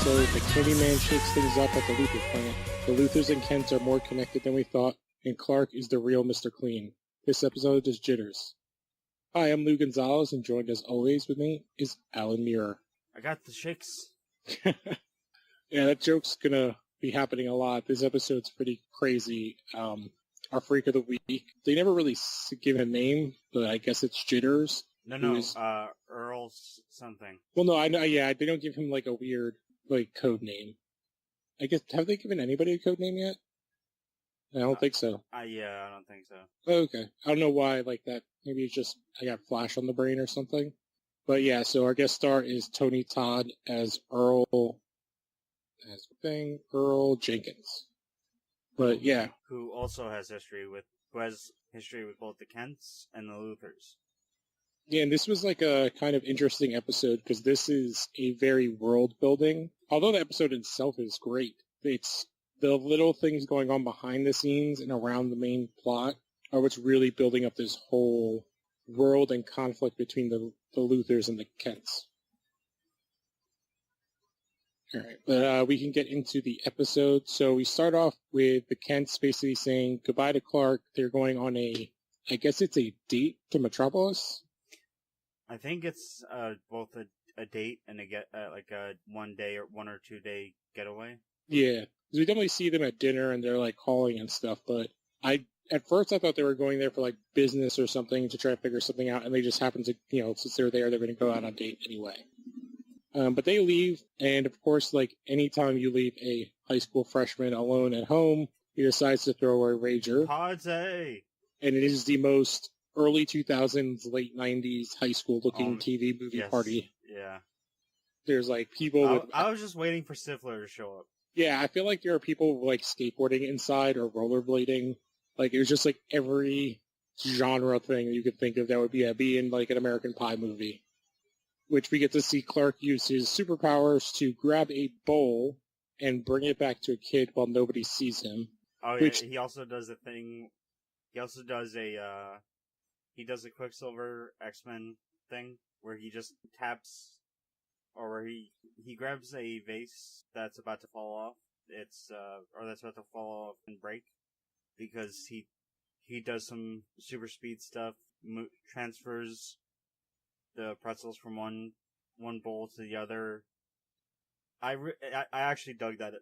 episode, the Candyman shakes things up at the Luthor plant. The Lutors and Kents are more connected than we thought, and Clark is the real Mr. Clean. This episode is Jitters. Hi, I'm Lou Gonzalez, and joined as always with me is Alan Muir. I got the shakes. Yeah, that joke's gonna be happening a lot. This episode's pretty crazy. Our Freak of the Week. They never really give a name, but I guess it's Jitters. Earl something. Well, no, I know. Yeah, they don't give him like a weird code name. I guess have they given anybody a code name yet? I don't think so. Yeah, I don't think so. Oh, okay, I don't know why like that. Maybe it's just I got Flash on the brain or something. But yeah, so our guest star is Tony Todd as Earl Jenkins. But yeah, who also has history with both the Kents and the Luthors. Yeah, and this was like a kind of interesting episode because this is a very world building. Although the episode itself is great, it's the little things going on behind the scenes and around the main plot are what's really building up this whole world and conflict between the Luthors and the Kents. All right, but we can get into the episode. So we start off with the Kents basically saying goodbye to Clark. They're going on I guess it's a date to Metropolis. I think it's both a date and like a 1 day or 1 or 2 day getaway. Yeah, because we definitely see them at dinner and they're like calling and stuff. But at first I thought they were going there for like business or something to try to figure something out, and they just happen to, since they're there, they're going to go out on a date anyway. But they leave, and of course, like anytime you leave a high school freshman alone at home, he decides to throw a rager. Party! And it is the most early 2000s, late 90s high school looking TV movie party. Yeah. There's like people I was just waiting for Stifler to show up. Yeah, I feel like there are people like skateboarding inside or rollerblading. Like it was just like every genre thing you could think of that would be in like an American Pie movie. Which we get to see Clark use his superpowers to grab a bowl and bring it back to a kid while nobody sees him. Oh yeah, he also does a thing. He also does a Quicksilver X-Men thing where he just taps, or where he grabs a vase that's about to fall off. That's about to fall off and break, because he does some super speed stuff, transfers the pretzels from one bowl to the other. I actually dug that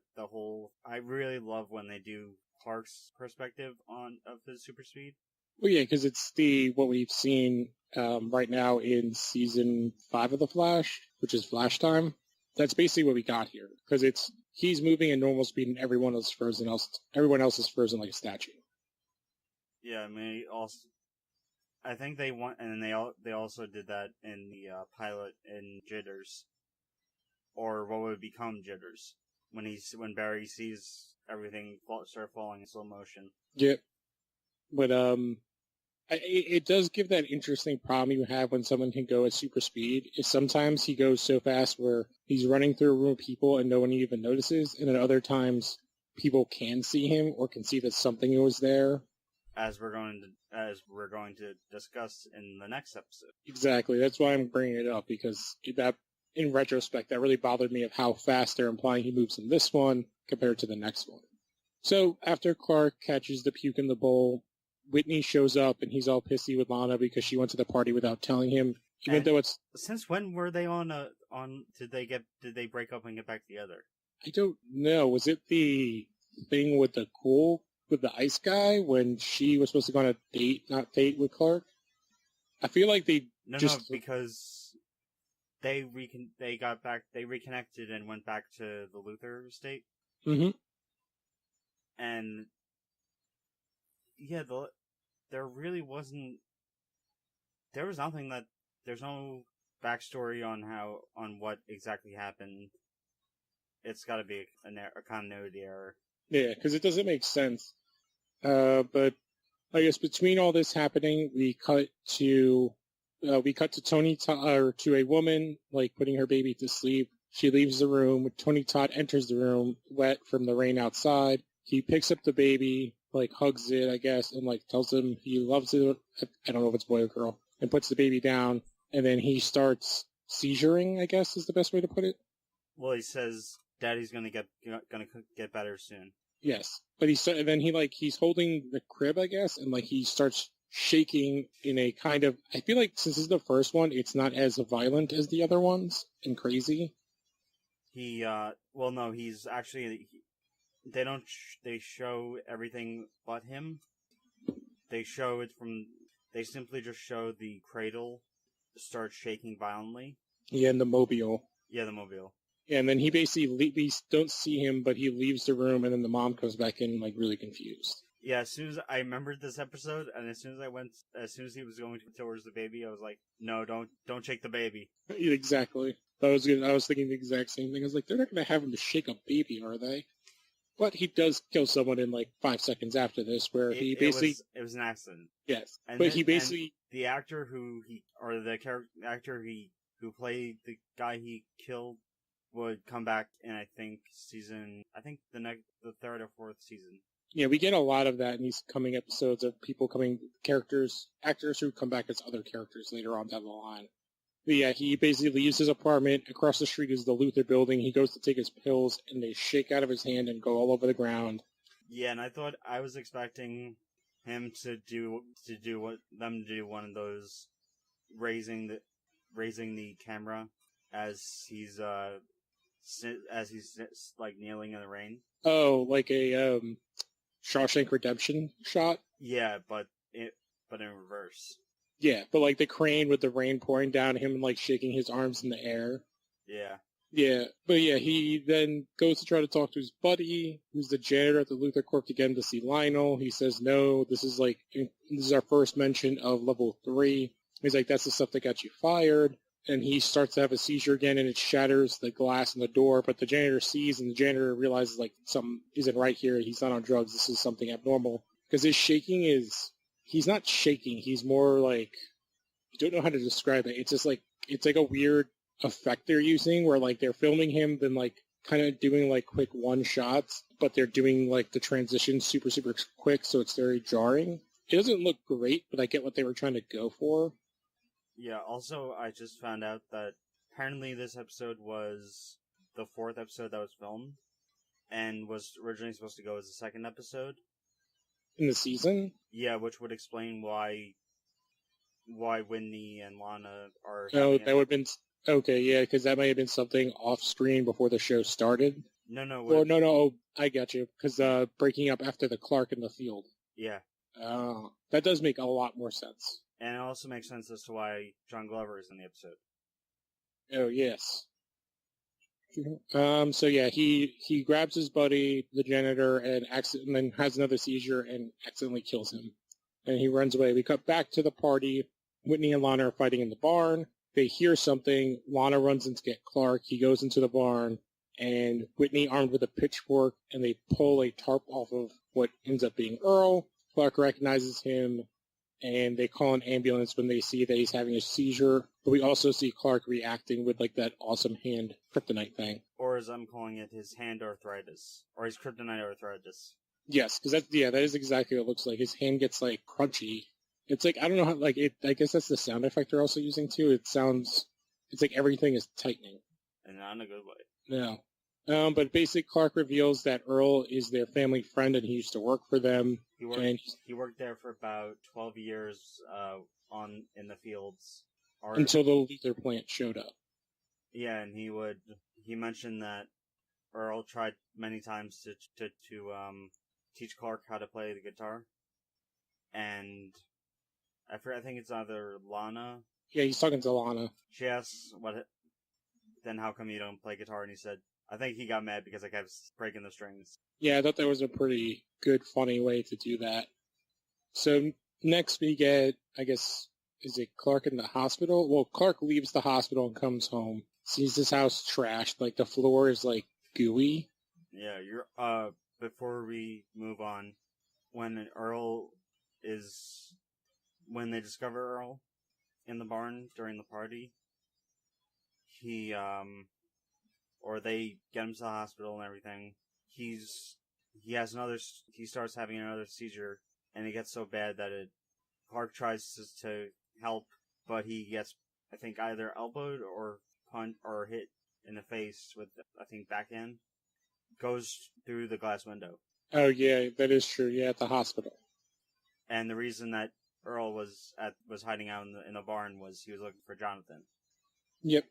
I really love when they do Clark's perspective of his super speed. Well, yeah, because it's what we've seen right now in season 5 of The Flash, which is Flash Time. That's basically what we got here, because he's moving at normal speed and everyone else is frozen like a statue. Yeah, I mean, I think they want, and they also did that in the pilot in Jitters, or what would become Jitters, when Barry sees everything start falling in slow motion. Yep. But it does give that interesting problem you have when someone can go at super speed. Is sometimes he goes so fast where he's running through a room of people and no one even notices, and then other times people can see him or can see that something was there. As we're going to discuss in the next episode. Exactly. That's why I'm bringing it up, because that, in retrospect, that really bothered me of how fast they're implying he moves in this one compared to the next one. So after Clark catches the puke in the bowl, Whitney shows up and he's all pissy with Lana because she went to the party without telling him, though it's... Since when were they did they break up and get back together? I don't know. Was it the thing with the ice guy when she was supposed to go on a date with Clark? I feel like they because they reconnected and went back to the Luthor estate. Mm-hmm. And yeah, there was no backstory on what exactly happened. It's got to be a continuity error. Yeah, because it doesn't make sense. But I guess between all this happening, we cut to Tony Todd, to a woman like putting her baby to sleep. She leaves the room. Tony Todd enters the room, wet from the rain outside. He picks up the baby, like hugs it, I guess, and like tells him he loves it. I don't know if it's boy or girl, and puts the baby down. And then he starts seizuring, I guess is the best way to put it. Well, he says Daddy's gonna get better soon. Yes, but he's holding the crib, I guess, and like he starts shaking in a kind of. I feel like since this is the first one, it's not as violent as the other ones and crazy. Well, no, he's actually. They don't. They show everything but him. They show it from. They simply just show the cradle start shaking violently. Yeah, and the mobile. Yeah, the mobile. Yeah, and then he basically we don't see him, but he leaves the room, and then the mom comes back in like really confused. Yeah, as soon as I remembered this episode, and as soon as he was going towards the baby, I was like, no, don't shake the baby. Exactly. I was thinking the exact same thing. I was like, they're not going to have him to shake a baby, are they? But he does kill someone in like 5 seconds after this, where he basically it was an accident. Yes, he basically the actor who played the guy he killed would come back in the third or fourth season. Yeah, we get a lot of that in these coming episodes of actors who come back as other characters later on down the line. But yeah, he basically leaves his apartment. Across the street is the Luthor building. He goes to take his pills, and they shake out of his hand and go all over the ground. Yeah, and I was expecting him to do one of those raising the camera as he's like kneeling in the rain. Oh, like a Shawshank Redemption shot? Yeah, but in reverse. Yeah, but like the crane with the rain pouring down, him like shaking his arms in the air. Yeah. Yeah, but yeah, he then goes to try to talk to his buddy, who's the janitor at the Luthor Corp, to get him to see Lionel. He says no, this is our first mention of level 3. He's like, that's the stuff that got you fired. And he starts to have a seizure again, and it shatters the glass in the door, but the janitor sees, and the janitor realizes like something isn't right here. He's not on drugs. This is something abnormal. Because his shaking he's not shaking. He's more like, I don't know how to describe it. It's just like, it's like a weird effect they're using where like they're filming him, then like kind of doing like quick one shots, but they're doing like the transition super, super quick. So it's very jarring. It doesn't look great, but I get what they were trying to go for. Yeah, also, I just found out that apparently this episode was the 4th episode that was filmed, and was originally supposed to go as the 2nd episode. In the season? Yeah, which would explain why Whitney and Lana are... Oh, that would have been... Okay, yeah, because that might have been something off-screen before the show started. No, I got you, because breaking up after the Clark in the field. Yeah. That does make a lot more sense. And it also makes sense as to why John Glover is in the episode. Oh, yes. So yeah, he grabs his buddy, the janitor, and then has another seizure and accidentally kills him. And he runs away. We cut back to the party. Whitney and Lana are fighting in the barn. They hear something. Lana runs in to get Clark. He goes into the barn, and Whitney armed with a pitchfork, and they pull a tarp off of what ends up being Earl. Clark recognizes him, and they call an ambulance when they see that he's having a seizure. But we also see Clark reacting with like that awesome hand kryptonite thing. Or as I'm calling it, his hand arthritis. Or his kryptonite arthritis. Yes, because that is exactly what it looks like. His hand gets like crunchy. It's like, I don't know how, like, I guess that's the sound effect they're also using too. It's like everything is tightening. And not in a good way. No. But basically Clark reveals that Earl is their family friend and he used to work for them. He worked there for about 12 years in the fields. Until the Luthor plant showed up. Yeah, and he mentioned that Earl tried many times to teach Clark how to play the guitar. And I think it's either Lana. Yeah, he's talking to Lana. She asks, then how come you don't play guitar? And he said, I think he got mad because I kept breaking the strings. Yeah, I thought that was a pretty good, funny way to do that. So next we get, I guess, is it Clark in the hospital? Well, Clark leaves the hospital and comes home. Sees his house trashed. Like, the floor is, like, gooey. Yeah, before we move on, when they discover Earl in the barn during the party, they get him to the hospital and everything. He starts having another seizure, and it gets so bad that Clark tries to help, but he gets, I think, either elbowed or punched or hit in the face with, I think, backhand. goes through the glass window. Oh, yeah, that is true. Yeah, at the hospital. And the reason that Earl was hiding out in the barn was he was looking for Jonathan. Yep.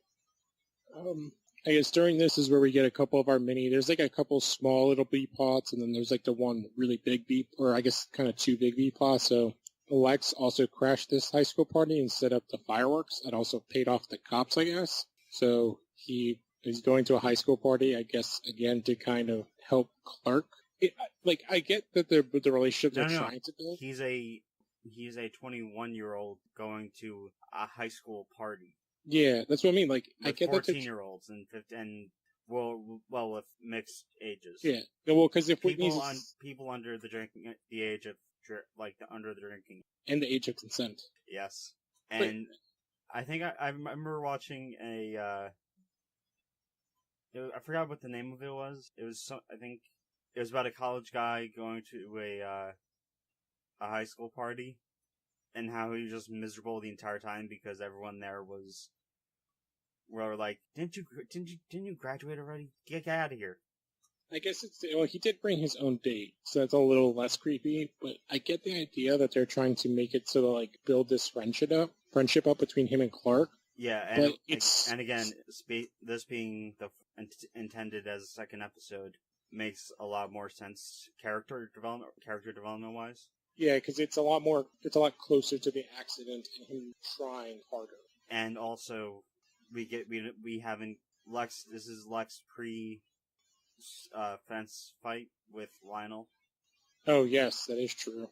I guess during this is where we get a couple of our there's like a couple small little B plots, and then there's like the one really big B, or I guess kind of two big B plots. So Lex also crashed this high school party and set up the fireworks, and also paid off the cops, I guess. So he is going to a high school party, I guess, again, to kind of help Clark. I get that the relationship they're trying to build. He's a 21-year-old going to a high school party. Yeah, that's what I mean. Like, with I get 14-year-olds and with mixed ages. Yeah, well, because if people under the age of under the drinking and the age of consent. Yes, and I think I remember watching I forgot what the name of it was. It was I think it was about a college guy going to a high school party, and how he was just miserable the entire time because everyone there were like, didn't you graduate already? Get out of here. I guess he did bring his own date, so that's a little less creepy, but I get the idea that they're trying to make it so to like build this friendship up between him and Clark. Yeah, and again, this being intended as a second episode makes a lot more sense character development wise. Yeah, because it's a lot closer to the accident and him trying harder. And also, we haven't Lex. This is Lex fence fight with Lionel. Oh yes, that is true.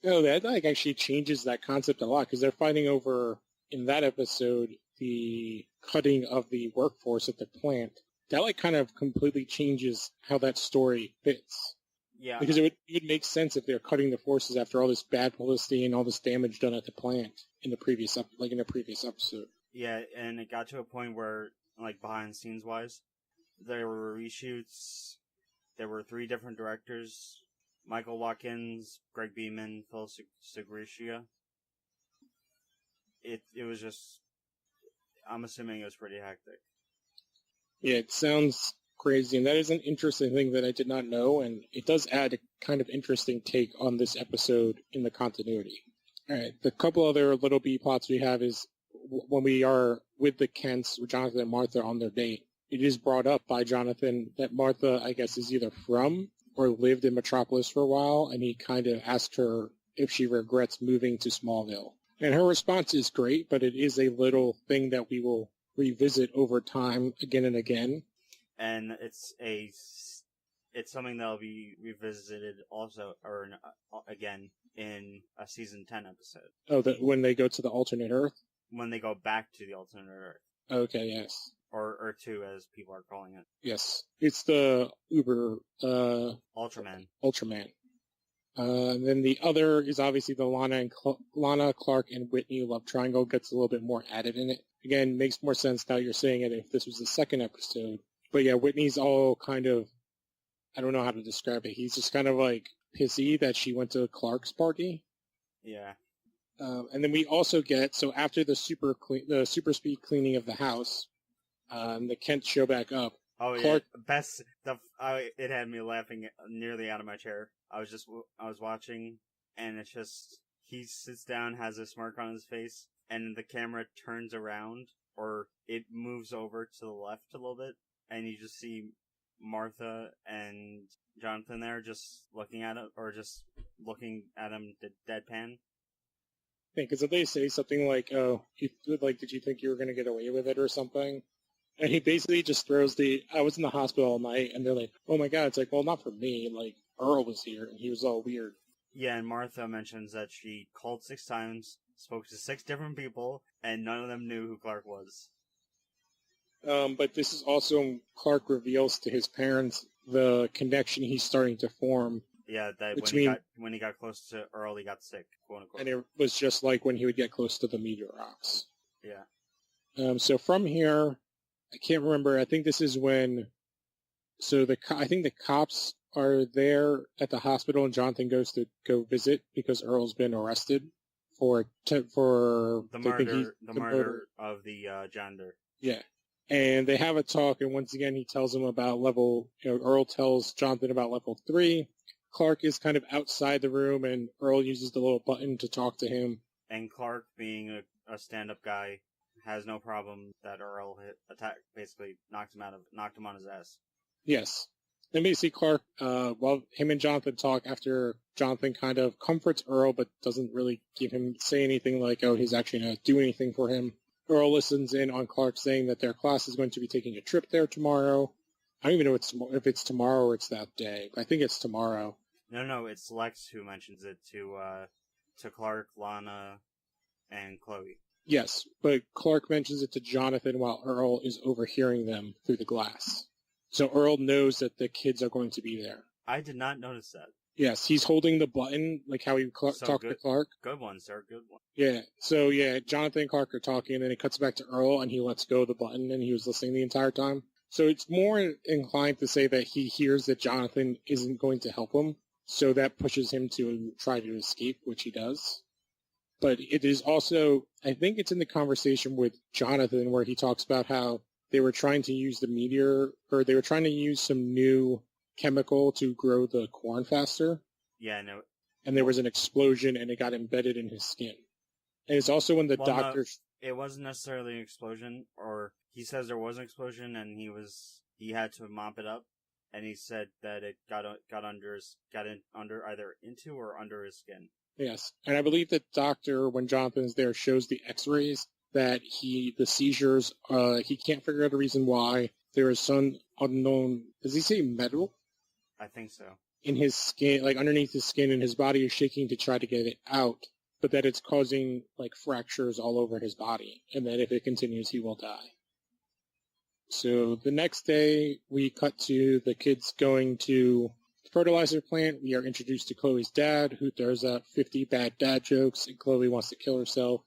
Oh, that actually changes that concept a lot because they're fighting over in that episode the cutting of the workforce at the plant. That kind of completely changes how that story fits. Yeah, because it would make sense if they're cutting the forces after all this bad publicity and all this damage done at the plant in the previous episode. Yeah, and it got to a point where, behind the scenes wise, there were reshoots. There were 3 different directors: Michael Watkins, Greg Beeman, Phil Segretia. It was just, I'm assuming it was pretty hectic. Yeah, it sounds crazy, and that is an interesting thing that I did not know, and it does add a kind of interesting take on this episode in the continuity. All right, the couple other little B plots we have is when we are with the Kents, with Jonathan and Martha on their date. It is brought up by Jonathan that Martha, I guess, is either from or lived in Metropolis for a while, and he kind of asked her if she regrets moving to Smallville. And her response is great, but it is a little thing that we will revisit over time again and again. And it's something that'll be revisited also, or again, in a season 10 episode. Oh, when they go to the alternate Earth? When they go back to the alternate Earth. Okay, yes. Or Earth 2, as people are calling it. Yes. It's the Uber... Ultraman. And then the other is obviously the Lana, Clark, and Whitney love triangle. Gets a little bit more added in it. Again, makes more sense now you're saying it if this was the second episode. But yeah, Whitney's all kind of... I don't know how to describe it. He's just kind of pissy that she went to Clark's party. Yeah. And then we also get, so after the super speed cleaning of the house, the Kents show back up. Oh Clark, yeah, it had me laughing nearly out of my chair. I was watching, and it's just, he sits down, has a smirk on his face, and the camera turns around, or it moves over to the left a little bit, and you just see Martha and Jonathan there just looking at it, or just looking at him deadpan. Because if they say something like, "Oh, did you think you were going to get away with it or something?" And he basically just throws I was in the hospital all night, and they're like, "Oh my god!" It's like, well, not for me. Earl was here, and he was all weird. Yeah, and Martha mentions that she called 6 times, spoke to 6 different people, and none of them knew who Clark was. But this is also Clark reveals to his parents the connection he's starting to form. Yeah, that when he got close to Earl, he got sick, quote unquote. And it was just like when he would get close to the meteor rocks. Yeah. So from here, I can't remember. I think this is when. So I think the cops are there at the hospital, and Jonathan goes to go visit because Earl's been arrested for the murder of the janitor. Yeah. And they have a talk, and once again, he tells him about Earl tells Jonathan about level 3. Clark is kind of outside the room, and Earl uses the little button to talk to him. And Clark, being a stand-up guy, has no problem that Earl basically knocked him on his ass. Yes. Then basically Clark, while him and Jonathan talk after Jonathan kind of comforts Earl, but doesn't really say anything like, oh, he's actually going to do anything for him. Earl listens in on Clark saying that their class is going to be taking a trip there tomorrow. I don't even know if it's tomorrow or it's that day. I think it's tomorrow. No, it's Lex who mentions it to Clark, Lana, and Chloe. Yes, but Clark mentions it to Jonathan while Earl is overhearing them through the glass. So Earl knows that the kids are going to be there. I did not notice that. Yes, he's holding the button, like how he talked to Clark. Good one, sir. Good one. Yeah, so Jonathan and Clark are talking, and then it cuts back to Earl, and he lets go of the button, and he was listening the entire time. So it's more inclined to say that he hears that Jonathan isn't going to help him, so that pushes him to try to escape, which he does. But it is also, I think it's in the conversation with Jonathan where he talks about how they were trying to use the meteor, or they were trying to use some new chemical to grow the corn faster. Yeah, no. And there was an explosion, and it got embedded in his skin. And it's also when the doctor... No, it wasn't necessarily an explosion, or he says there was an explosion, and he had to mop it up, and he said that it got under either into or under his skin. Yes, and I believe that doctor, when Jonathan is there, shows the x-rays that the seizures, he can't figure out a reason why. There is some unknown, does he say metal? I think so. In his skin, like underneath his skin, and his body is shaking to try to get it out, but that it's causing like fractures all over his body, and that if it continues, he will die. So the next day, we cut to the kids going to the fertilizer plant. We are introduced to Chloe's dad, who throws out 50 bad dad jokes, and Chloe wants to kill herself.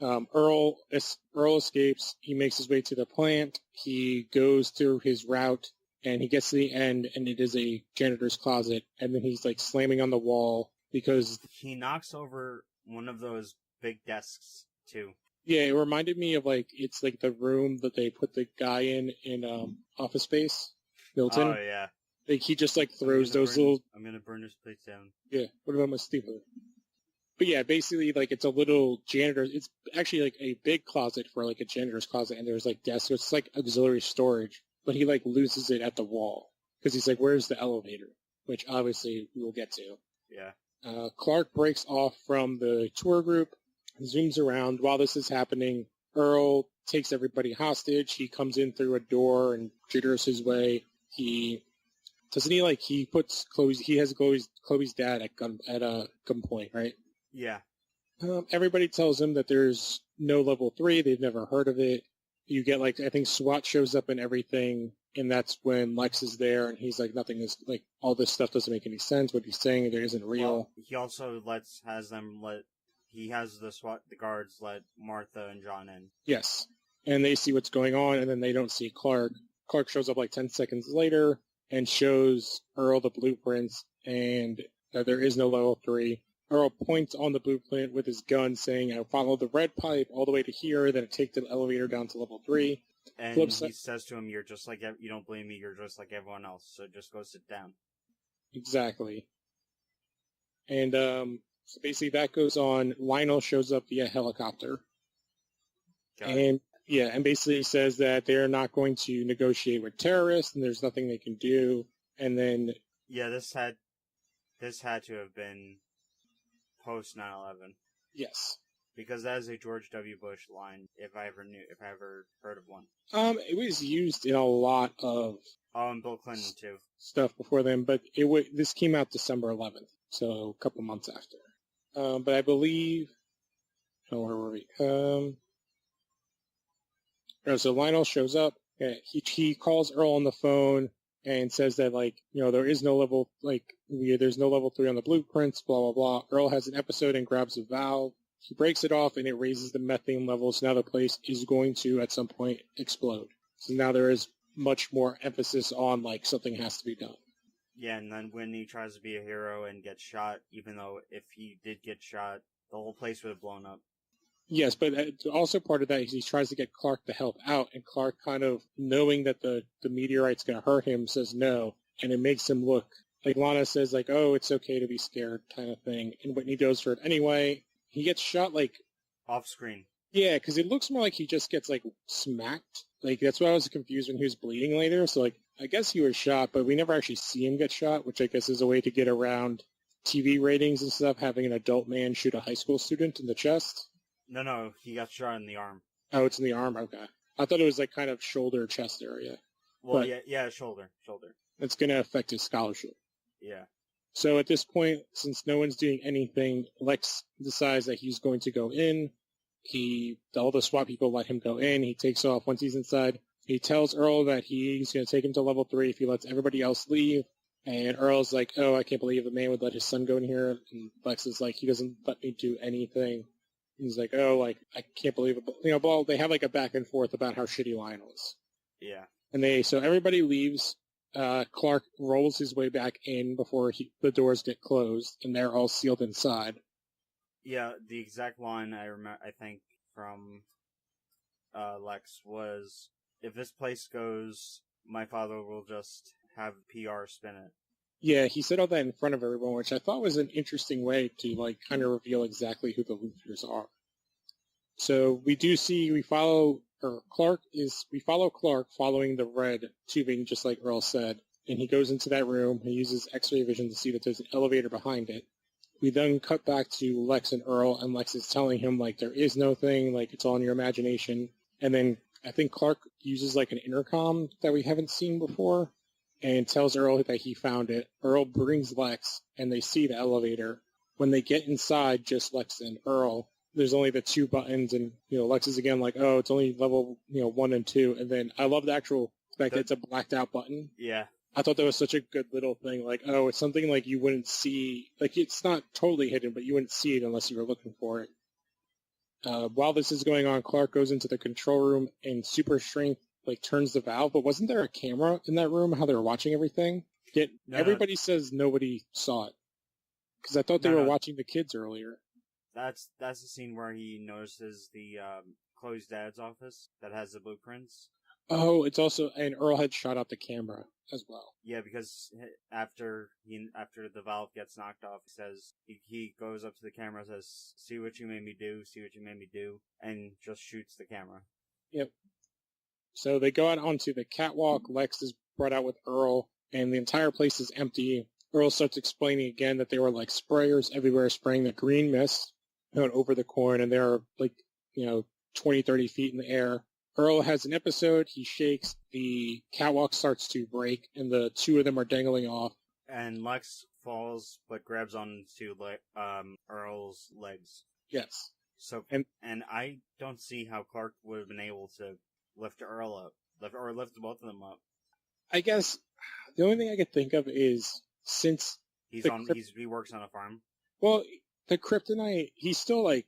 Earl escapes. He makes his way to the plant. He goes through his route, and he gets to the end, and it is a janitor's closet, and then he's like slamming on the wall because he knocks over one of those big desks too. Yeah, it reminded me of it's like the room that they put the guy in Office Space, Milton. Oh yeah. Like he just throws those little. I'm gonna burn this place down. Yeah, what about my stupid? But yeah, basically it's a little janitor. It's actually like a big closet for like a janitor's closet, and there's desks. So it's like auxiliary storage. But he loses it at the wall because he's like, "Where's the elevator?" Which obviously we will get to. Yeah. Clark breaks off from the tour group, zooms around. While this is happening, Earl takes everybody hostage. He comes in through a door and jitters his way. He puts Chloe's dad at gunpoint, right? Yeah. Everybody tells him that there's no level 3. They've never heard of it. You get I think SWAT shows up and everything, and that's when Lex is there, and he's like, nothing is all this stuff doesn't make any sense. What he's saying, there isn't real. Well, he also he has the guards let Martha and John in. Yes, and they see what's going on, and then they don't see Clark. Clark shows up 10 seconds later and shows Earl the blueprints, and that there is no level 3. Earl points on the blueprint with his gun, saying, "I followed the red pipe all the way to here, then I take the elevator down to level 3. And he says to him, "You don't blame me. You're just like everyone else. So just go sit down." Exactly. And so basically that goes on. Lionel shows up via helicopter, and basically says that they're not going to negotiate with terrorists, and there's nothing they can do. And then this had to have been post 9/11. Yes. Because that is a George W. Bush line, if I ever heard of one. It was used in a lot of and Bill Clinton too. Stuff before then, but this came out December 11th, so a couple months after. But I believe, where were we? So Lionel shows up. He calls Earl on the phone and says that there is no level there's no level 3 on the blueprints. Blah blah blah. Earl has an episode and grabs a valve. He breaks it off, and it raises the methane levels. Now the place is going to, at some point, explode. So now there is much more emphasis on, something has to be done. Yeah, and then when he tries to be a hero and gets shot, even though if he did get shot, the whole place would have blown up. Yes, but also part of that is he tries to get Clark to help out, and Clark, kind of knowing that the meteorite's going to hurt him, says no, and it makes him look like Lana says, like, oh, it's okay to be scared kind of thing, and Whitney goes for it anyway. He gets shot, like, off screen. Yeah, because it looks more like he just gets, like, smacked. Like, that's why I was confused when he was bleeding later. So, like, I guess he was shot, but we never actually see him get shot, which I guess is a way to get around TV ratings and stuff, having an adult man shoot a high school student in the chest. No, he got shot in the arm. Oh, it's in the arm? Okay. I thought it was, like, kind of shoulder, chest area. Well, yeah, shoulder. It's going to affect his scholarship. Yeah. So at this point, since no one's doing anything, Lex decides that he's going to go in. All the SWAT people let him go in. He takes off once he's inside. He tells Earl that he's going to take him to level 3 if he lets everybody else leave. And Earl's like, oh, I can't believe a man would let his son go in here. And Lex is like, he doesn't let me do anything. He's like, oh, like, I can't believe it. Well, they have like a back and forth about how shitty Lionel is. Yeah. And so everybody leaves. Clark rolls his way back in before the doors get closed, and they're all sealed inside. Yeah, the exact line I think from Lex was, if this place goes, my father will just have PR spin it. Yeah, he said all that in front of everyone, which I thought was an interesting way to, like, kind of reveal exactly who the Luthors are. So we follow Clark following the red tubing, just like Earl said, and he goes into that room. He uses X-ray vision to see that there's an elevator behind it. We then cut back to Lex and Earl, and Lex is telling him, like, there is no thing, like, it's all in your imagination. And then I think Clark uses, like, an intercom that we haven't seen before and tells Earl that he found it. Earl brings Lex, and they see the elevator. When they get inside, just Lex and Earl, there's only the 2 buttons, and, Lex is again like, oh, it's only level, 1 and 2. And then I love the actual fact that it's a blacked out button. Yeah. I thought that was such a good little thing. Like, oh, it's something like you wouldn't see. Like, it's not totally hidden, but you wouldn't see it unless you were looking for it. While this is going on, Clark goes into the control room and super strength, like, turns the valve. But wasn't there a camera in that room, how they were watching everything? Yet everybody says nobody saw it. Because I thought they were watching the kids earlier. That's the scene where he notices the Chloe's dad's office that has the blueprints. Oh, it's also, and Earl had shot out the camera as well. Yeah, because after the valve gets knocked off, he goes up to the camera and says, see what you made me do, and just shoots the camera. Yep. So they go out onto the catwalk. Lex is brought out with Earl, and the entire place is empty. Earl starts explaining again that they were like sprayers everywhere, spraying the green mist out over the corn, and they're like, 20, 30 feet in the air. Earl has an episode. He shakes. The catwalk starts to break, and the 2 of them are dangling off. And Lex falls, but grabs onto Earl's legs. Yes. So, and I don't see how Clark would have been able to lift Earl up, lift both of them up. I guess the only thing I could think of is since he works on a farm. Well, the kryptonite, he's still like,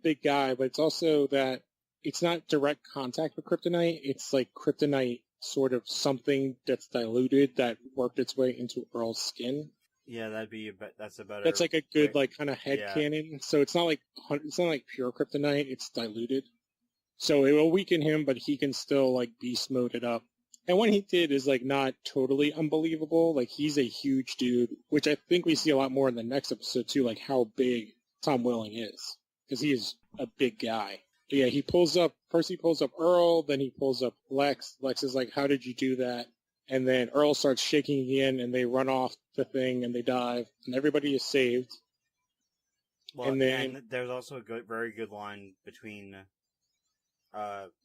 big guy, but it's also that it's not direct contact with kryptonite. It's like kryptonite sort of something that's diluted that worked its way into Earl's skin. Yeah, that's a better. That's like a good like kind of headcanon. So it's not like pure kryptonite. It's diluted. So it will weaken him, but he can still like beast mode it up. And what he did is like not totally unbelievable. Like he's a huge dude, which I think we see a lot more in the next episode too. Like how big Tom Welling is, because he is a big guy. But yeah, he pulls up Earl, then he pulls up Lex. Lex is like, how did you do that? And then Earl starts shaking again, and they run off the thing, and they dive, and everybody is saved. Well, and there's also a very good line between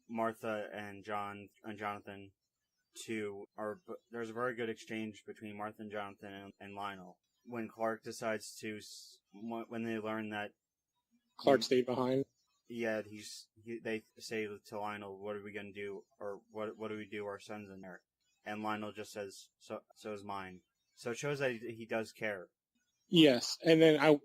Martha and Jonathan. There's a very good exchange between Martha and Jonathan and Lionel when Clark decides when they learn that Clark stayed behind. Yeah, they say to Lionel, "What are we gonna do?" Or "What do we do? Our son's in there," and Lionel just says, "So is mine." So it shows that he does care. Yes, and then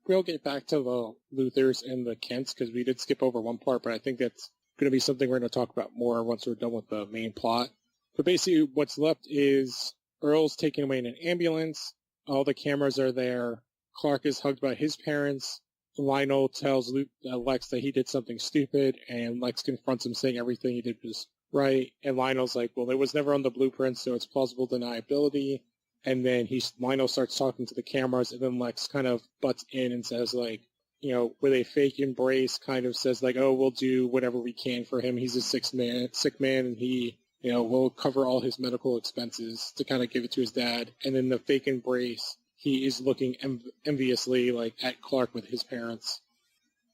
we'll get back to the Luthors and the Kents because we did skip over one part, but I think that's going to be something we're going to talk about more once we're done with the main plot. But basically, what's left is Earl's taken away in an ambulance. All the cameras are there. Clark is hugged by his parents. Lionel tells Lex that he did something stupid, and Lex confronts him saying everything he did was right. And Lionel's like, well, it was never on the blueprint, so it's plausible deniability. And then Lionel starts talking to the cameras, and then Lex kind of butts in and says, like, with a fake embrace, kind of says, like, oh, we'll do whatever we can for him. He's a sick man, and he, we'll cover all his medical expenses to kind of give it to his dad. And then the fake embrace, he is looking enviously, like, at Clark with his parents.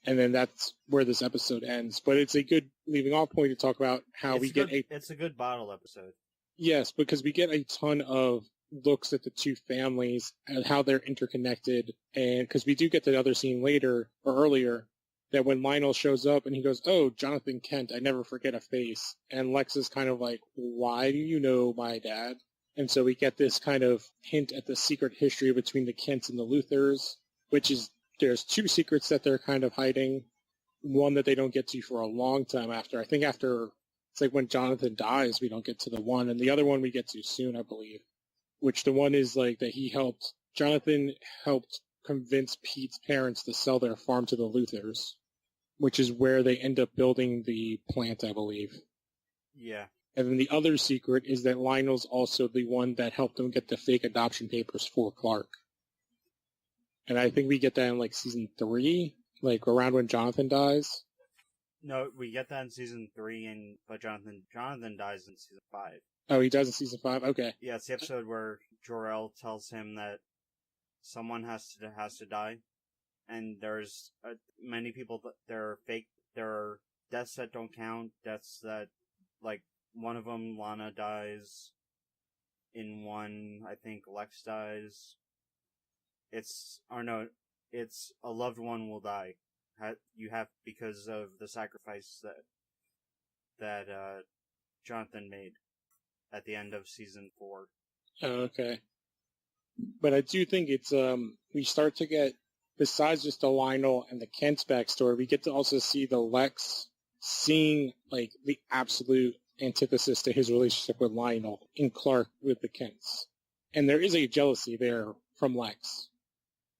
And then that's where this episode ends. But it's a good leaving off point to talk about how it's a good bottle episode. Yes, because we get a ton of looks at the two families and how they're interconnected. And because we do get the other scene later or earlier that when Lionel shows up and he goes, oh, Jonathan Kent, I never forget a face. And Lex is kind of like, why do you know my dad? And so we get this kind of hint at the secret history between the Kents and the Luthors, which is there's two secrets that they're kind of hiding. One that they don't get to for a long time after. I think after it's like when Jonathan dies, we don't get to the one. And the other one we get to soon, I believe. Which the one is like that Jonathan helped convince Pete's parents to sell their farm to the Luthors, which is where they end up building the plant, I believe. Yeah. And then the other secret is that Lionel's also the one that helped them get the fake adoption papers for Clark. And I think we get that in like season 3, like around when Jonathan dies. No, we get that in season 3, but Jonathan dies in season 5. Oh, he dies in season 5? Okay. Yeah, it's the episode where Jor-El tells him that someone has to die, and there's many people that they're fake. There are deaths that don't count. Deaths that, like, one of them, Lana dies. In one, I think Lex dies. It's a loved one will die. You have because of the sacrifice that Jonathan made at the end of season 4. Oh, okay. But I do think it's we start to get, besides just the Lionel and the Kent's backstory, we get to also see the Lex seeing like the absolute antithesis to his relationship with Lionel in Clark with the Kents. And there is a jealousy there from Lex.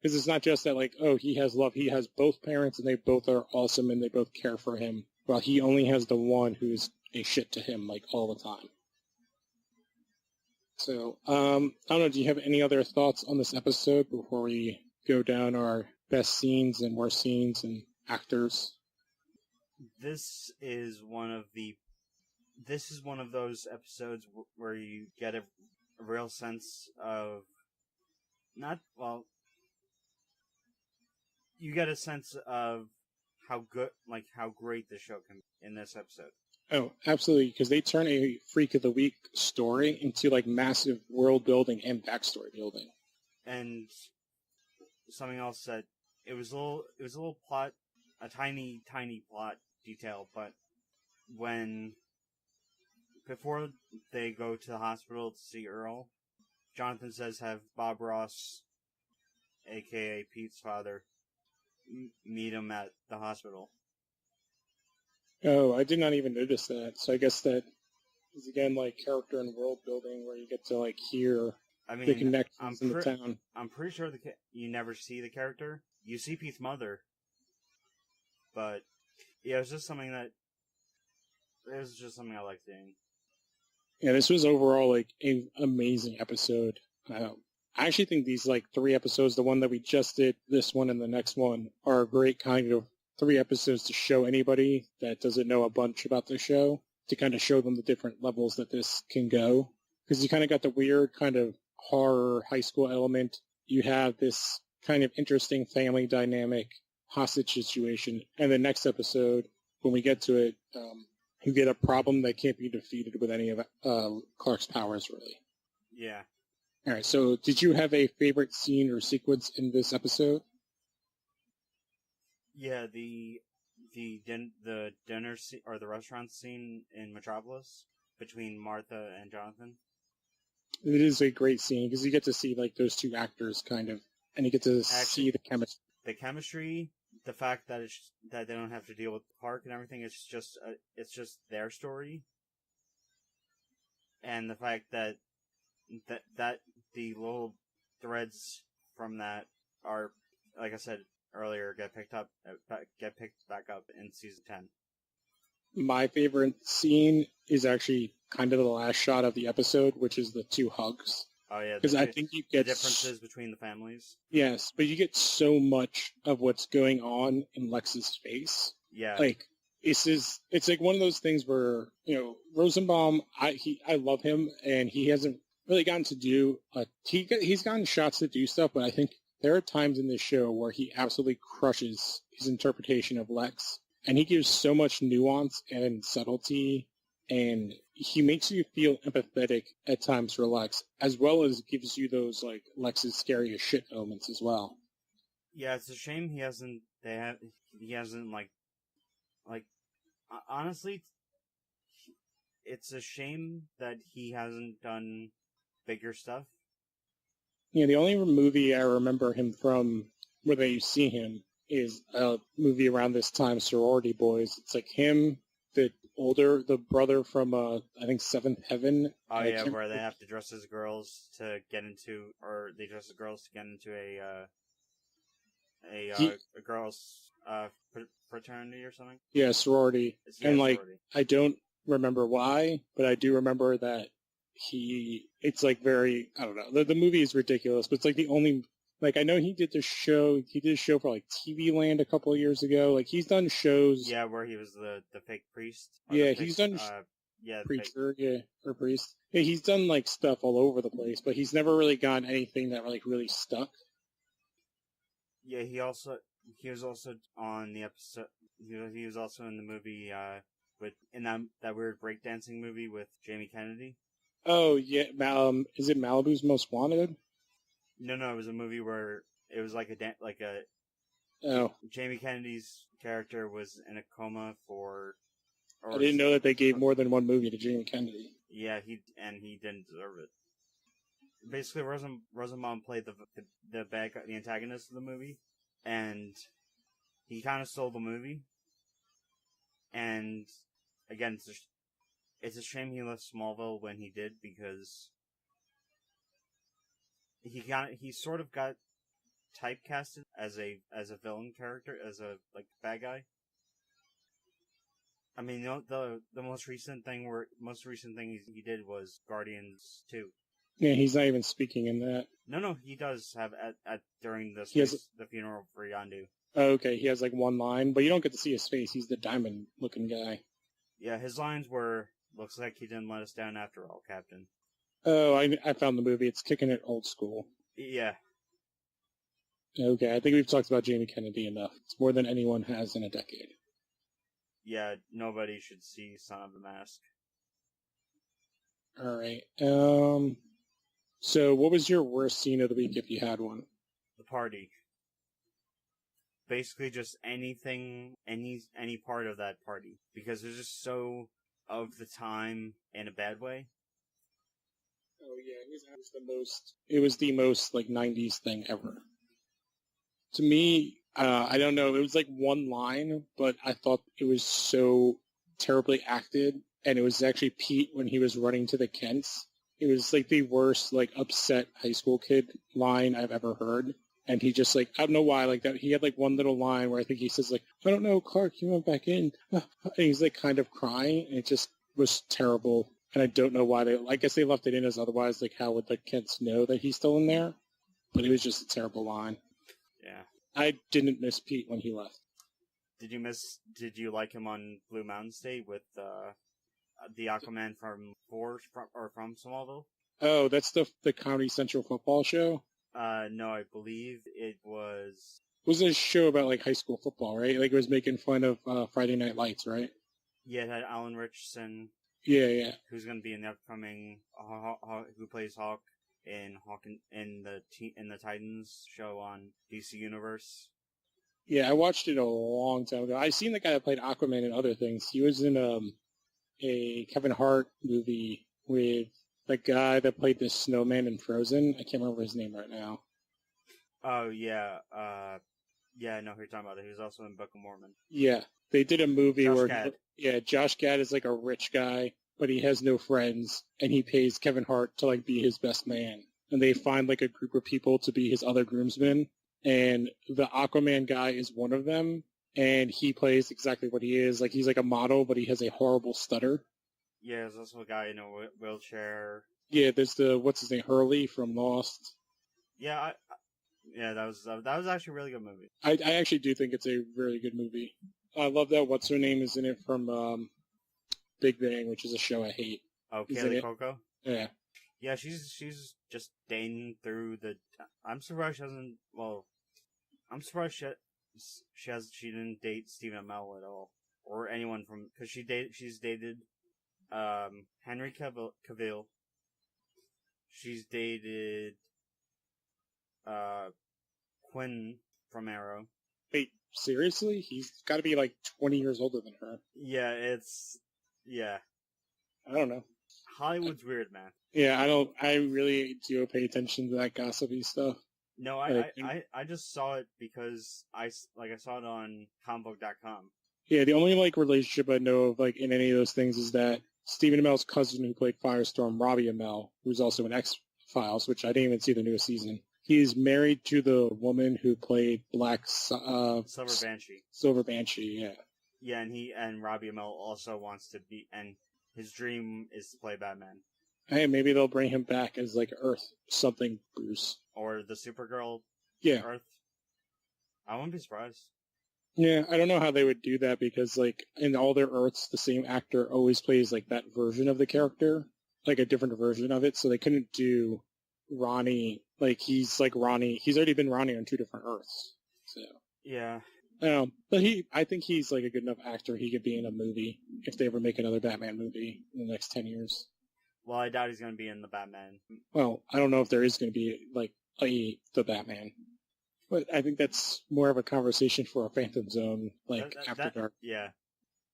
Because it's not just that, like, oh, he has love. He has both parents, and they both are awesome, and they both care for him, while he only has the one who's a shit to him, like, all the time. So, I don't know, do you have any other thoughts on this episode before we go down our best scenes and worst scenes and actors? This is one of those episodes where you get a real sense of you get a sense of how great the show can be in this episode. Oh, absolutely, because they turn a Freak of the Week story into, like, massive world building and backstory building. And something else that it was a little plot, a tiny plot detail, but before they go to the hospital to see Earl, Jonathan says have Bob Ross, aka Pete's father, meet him at the hospital. Oh, I did not even notice that. So I guess that is, again, like, character and world building where you get to, like, hear the connections in the town. I'm pretty sure you never see the character. You see Pete's mother. But, yeah, it was just something I liked seeing. Yeah, this was overall, like, an amazing episode. I actually think these, like, 3 episodes, the one that we just did, this one and the next one, are a great kind of 3 episodes to show anybody that doesn't know a bunch about the show, to kind of show them the different levels that this can go. Because you kind of got the weird kind of horror high school element. You have this kind of interesting family dynamic hostage situation. And the next episode, when we get to it, you get a problem that can't be defeated with any of Clark's powers, really. Yeah. All right, so did you have a favorite scene or sequence in this episode? Yeah, the dinner scene, or the restaurant scene in Metropolis between Martha and Jonathan. It is a great scene because you get to see, like, those two actors kind of, and you get to see the chemistry. The chemistry, the fact that that they don't have to deal with Clark and everything. It's just their story, and the fact that the little threads from that are, like I said earlier get picked back up in season 10. My favorite scene is actually kind of the last shot of the episode, which is the two hugs. Oh yeah, because I think you get the differences between the families. Yes, but you get so much of what's going on in Lex's face. Yeah, like it's like one of those things where Rosenbaum, I love him, and he hasn't really gotten to do he's gotten shots to do stuff, but I think there are times in this show where he absolutely crushes his interpretation of Lex, and he gives so much nuance and subtlety, and he makes you feel empathetic at times for Lex, as well as gives you those like Lex's scary as shit moments as well. Yeah, it's a shame he hasn't honestly, it's a shame that he hasn't done bigger stuff. Yeah, the only movie I remember him from where you see him is a movie around this time, Sorority Boys. It's like him, the brother from I think Seventh Heaven. Oh yeah, where they have to dress as girls to get into, or they dress as girls to get into a girls fraternity or something. Yeah, sorority. Yeah, and sorority. I don't remember why, but I do remember that it's like very, I don't know. The movie is ridiculous, but it's like the only, like, I know he did a show for like TV Land a couple of years ago. Like, he's done shows. Yeah, where he was the fake priest. Yeah, he's done preacher, or priest. Yeah, he's done like stuff all over the place, but he's never really gotten anything that like really stuck. Yeah, he was also on the episode. He was also in the movie in that weird breakdancing movie with Jamie Kennedy. Oh yeah, is it Malibu's Most Wanted? No, it was a movie where it was like Jamie Kennedy's character was in a coma for. I didn't know that they gave more than one movie to Jamie Kennedy. Yeah, he didn't deserve it. Basically, Rosenbaum played the bad guy, the antagonist of the movie, and he kind of stole the movie. And again, it's a shame he left Smallville when he did, because he sort of got typecasted as a villain character, as a bad guy. I mean, the most recent thing he did was Guardians 2. Yeah, he's not even speaking in that. No, he does have during the funeral for Yondu. Oh, okay, he has like one line, but you don't get to see his face. He's the diamond-looking guy. Yeah, his lines were, "Looks like he didn't let us down after all, Captain." Oh, I found the movie. It's kicking it old school. Yeah. Okay, I think we've talked about Jamie Kennedy enough. It's more than anyone has in a decade. Yeah, nobody should see Son of the Mask. All right. So what was your worst scene of the week, if you had one? The party. Basically just anything, any part of that party. Because it was just so of the time in a bad way. Oh yeah, it was the most like 90s thing ever. To me, I don't know, it was like one line, but I thought it was so terribly acted, and it was actually Pete when he was running to the Kents. It was like the worst, like, upset high school kid line I've ever heard. And he just, like, I don't know why, like, that. He had, like, one little line where I think he says, like, I don't know, Clark, you went back in. And he's, like, kind of crying, and it just was terrible. And I don't know why I guess they left it in, as otherwise, like, how would the Kents know that he's still in there? But it was just a terrible line. Yeah. I didn't miss Pete when he left. Did you like him on Blue Mountain State with, the Aquaman from Smallville? Oh, that's the Comedy Central football show? No, I believe it was... It was a show about, like, high school football, right? Like, it was making fun of Friday Night Lights, right? Yeah, it had Alan Richardson. Yeah. Who's going to be in the upcoming... who plays Hawk in the Titans show on DC Universe. Yeah, I watched it a long time ago. I've seen the guy that played Aquaman and other things. He was in a Kevin Hart movie with the guy that played the snowman in Frozen. I can't remember his name right now. Oh, yeah. Yeah, I know who you're talking about. He was also in Book of Mormon. Yeah, they did a movie Josh Gad. Yeah, Josh Gad is like a rich guy, but he has no friends, and he pays Kevin Hart to like be his best man. And they find like a group of people to be his other groomsmen, and the Aquaman guy is one of them, and he plays exactly what he is. Like, he's like a model, but he has a horrible stutter. Yeah, there's also a guy in a wheelchair. Yeah, there's what's his name, Hurley from Lost. Yeah, that was actually a really good movie. I actually do think it's a really good movie. I love that what's her name is in it from Big Bang, which is a show I hate. Oh, Kaylee Cuoco? Yeah. Yeah, she's just dating through the. I'm surprised she hasn't. Well, I'm surprised she didn't date Stephen Amell at all, or anyone from, because she's dated Henry Cavill. She's dated Quinn from Arrow. Wait, seriously? He's got to be like 20 years older than her. Yeah, I don't know. Hollywood's weird, man. Yeah, I really do pay attention to that gossipy stuff. No, I just saw it because I saw it on comicbook.com. Yeah, the only like relationship I know of like in any of those things is that Stephen Amell's cousin who played Firestorm, Robbie Amell, who's also in X-Files, which I didn't even see the newest season. He's married to the woman who played Silver Banshee. Silver Banshee, yeah. Yeah, and Robbie Amell also wants to be, and his dream is to play Batman. Hey, maybe they'll bring him back as like Earth something Bruce. Or the Supergirl. Yeah. Earth. I wouldn't be surprised. Yeah, I don't know how they would do that because like in all their Earths, the same actor always plays like that version of the character, like a different version of it. So they couldn't do Ronnie. Like he's already been Ronnie on 2 different Earths. So yeah. But I think he's like a good enough actor. He could be in a movie if they ever make another Batman movie in the next 10 years. Well, I doubt he's going to be in the Batman. Well, I don't know if there is going to be like the Batman, but I think that's more of a conversation for a Phantom Zone after dark. Yeah.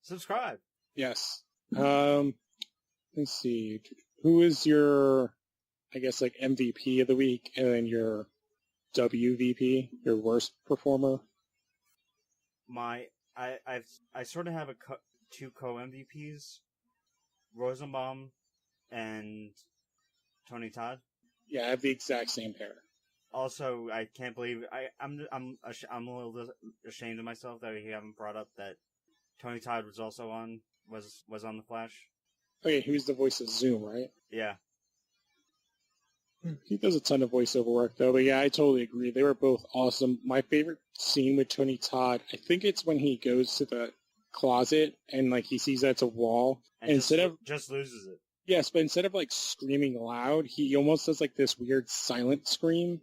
Subscribe. Yes. Let's see. Who is your, I guess, like MVP of the week, and then your WVP, your worst performer? I sort of have two co-MVPs, Rosenbaum and Tony Todd. Yeah, I have the exact same pair. Also, I can't believe I'm a little ashamed of myself that we haven't brought up that Tony Todd was also on the Flash. Okay, who's the voice of Zoom, right? Yeah. He does a ton of voiceover work, though. But yeah, I totally agree. They were both awesome. My favorite scene with Tony Todd, I think it's when he goes to the closet and like he sees that it's a wall. And instead of just loses it. Yes, but instead of like screaming loud, he almost does like this weird silent scream.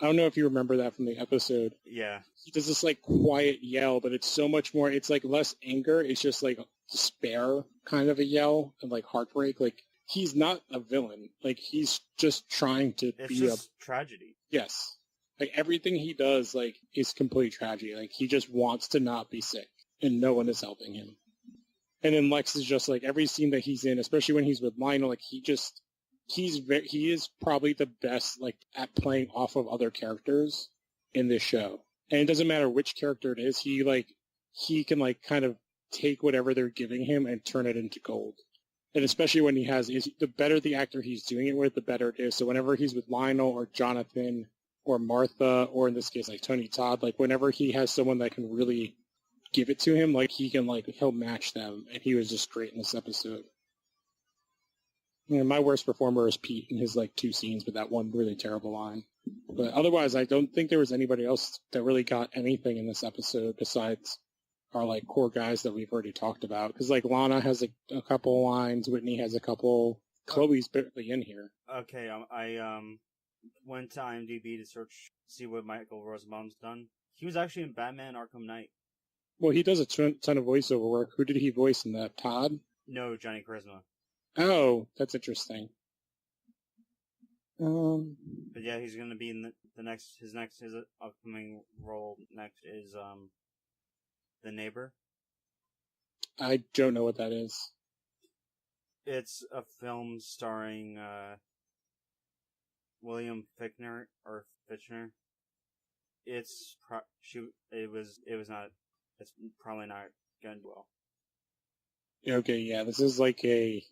I don't know if you remember that from the episode. Yeah. He does this like quiet yell, but it's so much more. It's like less anger. It's just like despair kind of a yell and like heartbreak. Like he's not a villain. Like he's just trying to be just tragedy. Yes. Like everything he does like is complete tragedy. Like he just wants to not be sick and no one is helping him. And then Lex is just like every scene that he's in, especially when he's with Lionel, like he is probably the best like at playing off of other characters in this show. And it doesn't matter which character it is, he can like kind of take whatever they're giving him and turn it into gold. And especially when the better the actor he's doing it with, the better it is. So whenever he's with Lionel or Jonathan or Martha, or in this case like Tony Todd, like whenever he has someone that can really give it to him, like he'll match them, and he was just great in this episode. You know, my worst performer is Pete in his like 2 scenes with that one really terrible line. But otherwise, I don't think there was anybody else that really got anything in this episode besides our like core guys that we've already talked about. Because like Lana has a couple lines, Whitney has a couple, Chloe's barely in here. Okay, I went to IMDb to see what Michael Rosenbaum's done. He was actually in Batman Arkham Knight. Well, he does a ton of voiceover work. Who did he voice in that? Todd? No, Johnny Charisma. Oh, that's interesting. But yeah, he's gonna be in his upcoming role next is The Neighbor. I don't know what that is. It's a film starring William Fichtner. It's probably not going to do well. Okay, yeah, this is like a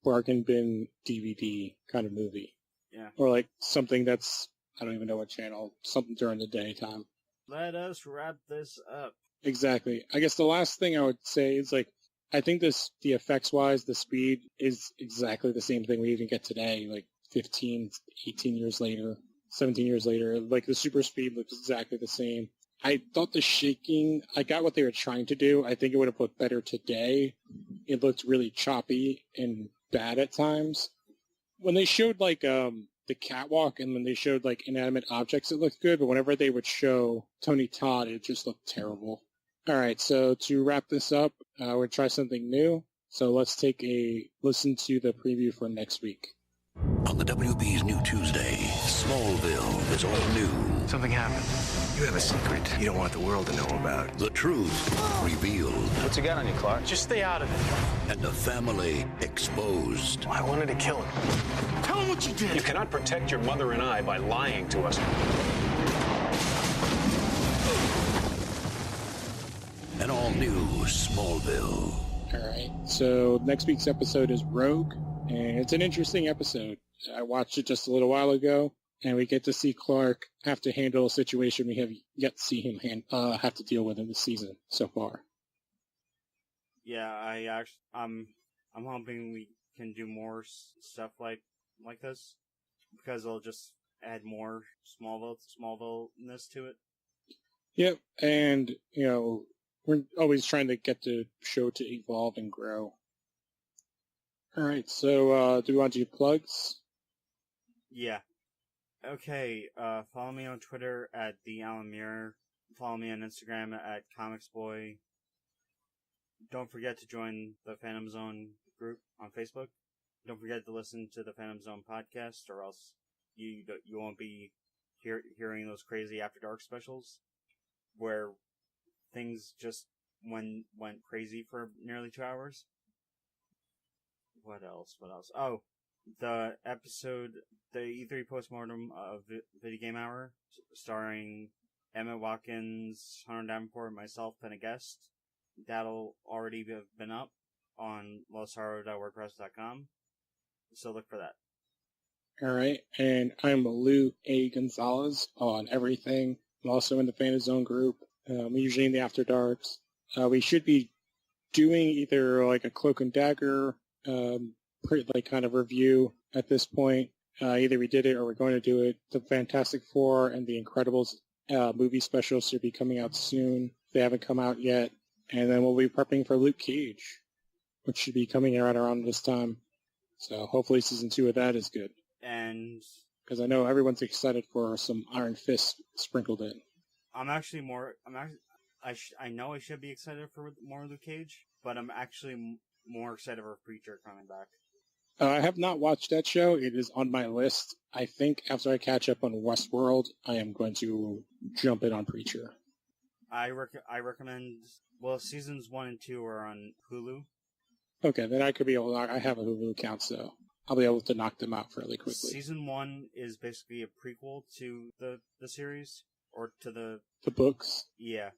bargain bin DVD kind of movie. Yeah. Or like something that's I don't even know what channel, something during the daytime. Let us wrap this up. Exactly. I guess the last thing I would say is, like, I think the effects-wise, the speed is exactly the same thing we even get today, like 15, 18 years later, 17 years later. Like, the super speed looks exactly the same. I thought the shaking, I got what they were trying to do. I think it would have looked better today. It looked really choppy and bad at times. When they showed, like, the catwalk and when they showed, like, inanimate objects, it looked good, but whenever they would show Tony Todd, it just looked terrible. All right, so to wrap this up, we'll try something new. So let's take a listen to the preview for next week. On the WB's new Tuesday, Smallville is all new. Something happened. You have a secret you don't want the world to know about. The truth revealed. What's he got on you, Clark? Just stay out of it. And the family exposed. I wanted to kill him. Tell him what you did. You cannot protect your mother and I by lying to us. An all-new Smallville. All right, so next week's episode is Rogue, and it's an interesting episode. I watched it just a little while ago, and we get to see Clark have to handle a situation we have yet to see him have to deal with in the season so far. Yeah, I'm hoping we can do more stuff like this, because it'll just add more Smallville-ness to it. Yep, and, you know, we're always trying to get the show to evolve and grow. All right, so do we want to do plugs? Yeah. Okay, follow me on Twitter at @TheAlanMirror. Follow me on Instagram at ComicsBoy. Don't forget to join the Phantom Zone group on Facebook. Don't forget to listen to the Phantom Zone podcast, or else you won't be hearing those crazy After Dark specials, where things just went crazy for nearly 2 hours. What else? Oh, the E3 postmortem of Video Game Hour, starring Emmett Watkins, Hunter Davenport, myself, and a guest. That'll already have been up on losthorror.wordpress.com, so look for that. All right, and I'm Lou A. Gonzalez on everything. I'm also in the Phantom Zone group, usually in the After Darks. We should be doing either like a Cloak and Dagger kind of review at this point. Either we did it or we're going to do it. The Fantastic Four and the Incredibles movie specials should be coming out soon. They haven't come out yet. And then we'll be prepping for Luke Cage, which should be coming out around this time. So hopefully season 2 of that is good. And because I know everyone's excited for some Iron Fist sprinkled in. I know I should be excited for more Luke Cage, but I'm actually more excited for Preacher coming back. I have not watched that show. It is on my list. I think after I catch up on Westworld, I am going to jump in on Preacher. I recommend. Well, seasons 1 and 2 are on Hulu. Okay, then I could be able to. I have a Hulu account, so I'll be able to knock them out fairly quickly. Season 1 is basically a prequel to the series, or to the books. Yeah,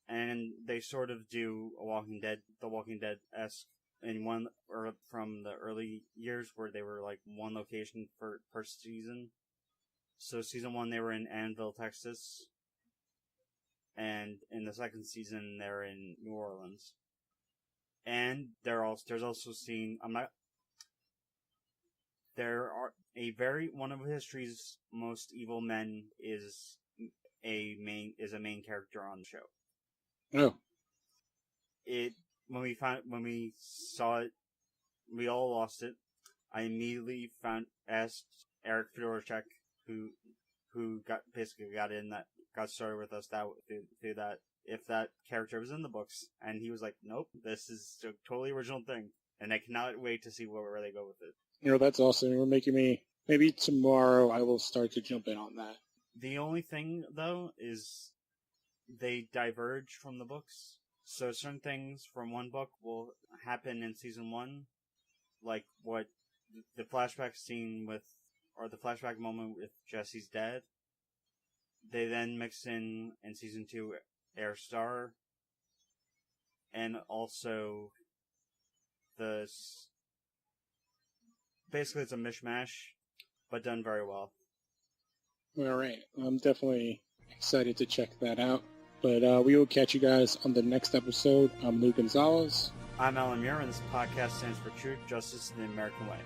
and they sort of do the Walking Dead-esque in one, or from the early years where they were like one location per season. So season 1 they were in Annville, Texas, and in the second season they're in New Orleans. And there's also one of history's most evil men is a main character on the show. Oh. When we saw it, we all lost it. I immediately asked Eric Fedorchak, who got started with us through that, if that character was in the books, and he was like, "Nope, this is a totally original thing," and I cannot wait to see where they go with it. You know, that's awesome. You're making me. Maybe tomorrow I will start to jump in on that. The only thing, though, is they diverge from the books. So certain things from one book will happen in season 1, like what the flashback scene or the flashback moment with Jesse's dad. They then mix in season 2 Air Star, and also basically it's a mishmash, but done very well. All right. I'm definitely excited to check that out. But we will catch you guys on the next episode. I'm Lou Gonzalez. I'm Alan Muir, and this podcast stands for Truth, Justice, and the American Way.